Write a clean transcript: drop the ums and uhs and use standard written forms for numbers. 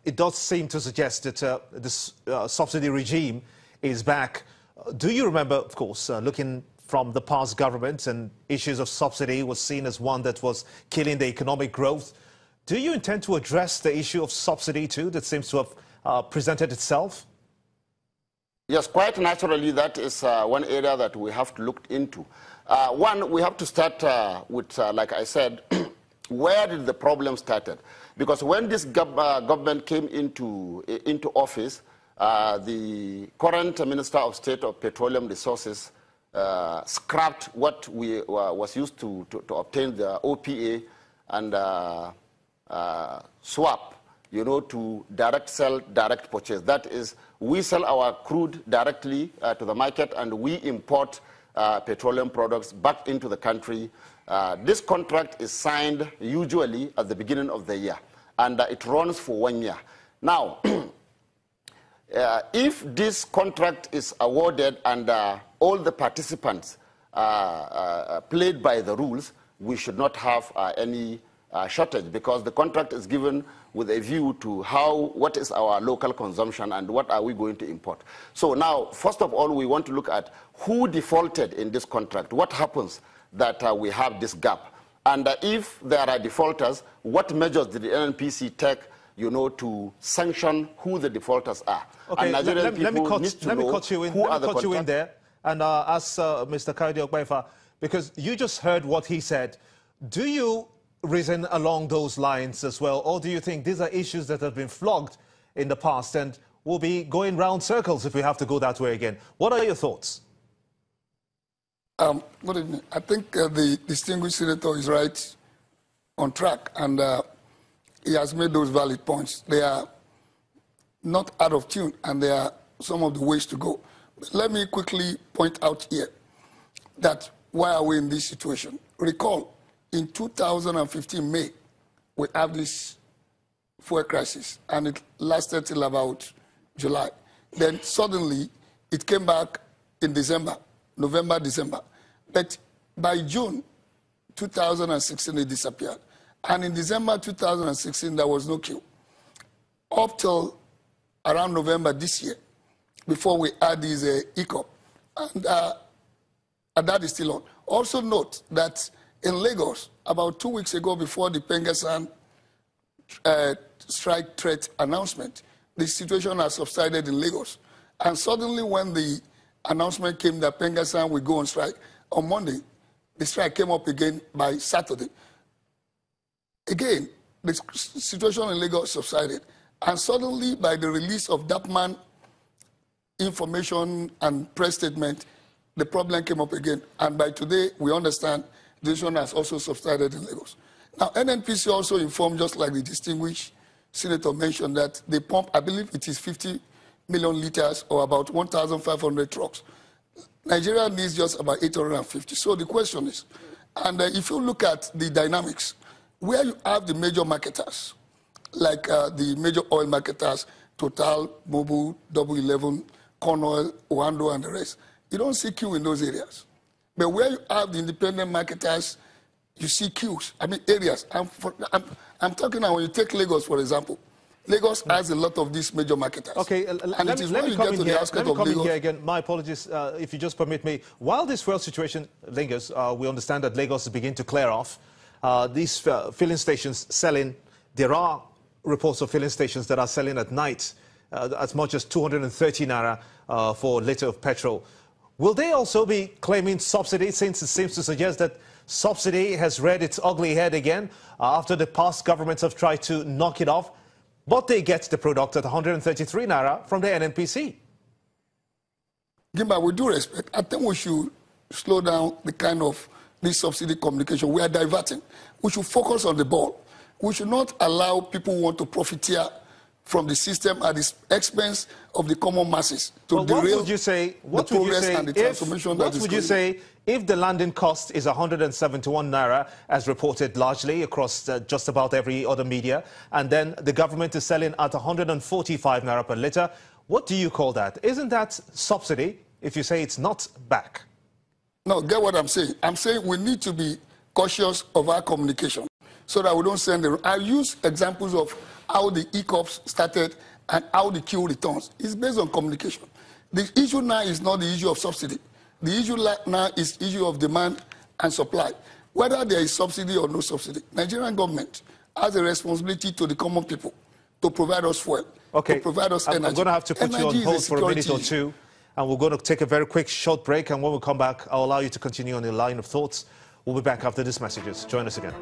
it does seem to suggest that this subsidy regime is back. Do you remember, of course, looking from the past government, and issues of subsidy was seen as one that was killing the economic growth? Do you intend to address the issue of subsidy too that seems to have presented itself? Yes, quite naturally, that is one area that we have to look into. One, we have to start with, like I said, where did the problem started? Because when this government came into office, the current Minister of State of Petroleum Resources scrapped what was used to obtain the OPA and swap, to direct sell, direct purchase. That is, we sell our crude directly to the market and we import petroleum products back into the country. This contract is signed usually at the beginning of the year, and it runs for 1 year. Now, if this contract is awarded and all the participants played by the rules, we should not have any shortage, because the contract is given with a view to what is our local consumption and what are we going to import. So now, first of all, we want to look at who defaulted in this contract. What happens that we have this gap? And if there are defaulters, what measures did the NNPC take, to sanction who the defaulters are? Okay, and Nigerian people need to know who are the cut you in there and ask Mr. Kayode Ogbefa, because you just heard what he said. Do you reason along those lines as well, or do you think these are issues that have been flogged in the past and will be going round circles if we have to go that way again? What are your thoughts? Good evening. I think the distinguished senator is right on track, and he has made those valid points. They are not out of tune, and they are some of the ways to go. But let me quickly point out here that why are we in this situation? Recall, in 2015 May, we have this fuel crisis, and it lasted till about July. Then suddenly, it came back in December. November, December. But by June 2016, it disappeared. And in December 2016, there was no queue. Up till around November this year, before we had this ECOP. And that is still on. Also note that in Lagos, about 2 weeks ago, before the Pengassan strike threat announcement, the situation has subsided in Lagos. And suddenly when the announcement came that Pengassan will go on strike, on Monday, the strike came up again by Saturday. Again, the situation in Lagos subsided. And suddenly, by the release of DAPMAN information and press statement, the problem came up again. And by today, we understand the situation has also subsided in Lagos. Now, NNPC also informed, just like the distinguished senator mentioned, that they pump, I believe it is 50 million liters or about 1,500 trucks. Nigeria needs just about 850. So the question is, and if you look at the dynamics, where you have the major marketers, like the major oil marketers, Total, Mobil, Double 11, Cornwall, Oando, and the rest, you don't see queue in those areas. But where you have the independent marketers, you see queues. I mean, areas. I'm talking now, when you take Lagos, for example. Lagos has a lot of these major marketers. Okay, let me come in here again. My apologies, if you just permit me. While this fuel situation lingers, we understand that Lagos is beginning to clear off. These filling stations selling, there are reports of filling stations that are selling at night as much as 230 naira for a litre of petrol. Will they also be claiming subsidy, since it seems to suggest that subsidy has reared its ugly head again after the past governments have tried to knock it off? But they get the product at 133 naira from the NNPC. Gimba, with due respect, I think we should slow down the kind of this subsidy communication. We are diverting. We should focus on the ball. We should not allow people who want to profiteer from the system at the expense of the common masses to derail the progress and the transformation that is going on. What would you say if the landing cost is 171 naira, as reported largely across just about every other media, and then the government is selling at 145 naira per litre? What do you call that? Isn't that subsidy if you say it's not back? No, get what I'm saying. I'm saying we need to be cautious of our communication so that we don't send the... I use examples of how the ECOPS started and how the queue returns. It's based on communication. The issue now is not the issue of subsidy. The issue now is issue of demand and supply. Whether there is subsidy or no subsidy, Nigerian government has a responsibility to the common people to provide us fuel, to provide us energy. I'm going to have to put you on hold for a minute or two, and we're going to take a very quick short break, and when we come back, I'll allow you to continue on your line of thoughts. We'll be back after these messages. Join us again.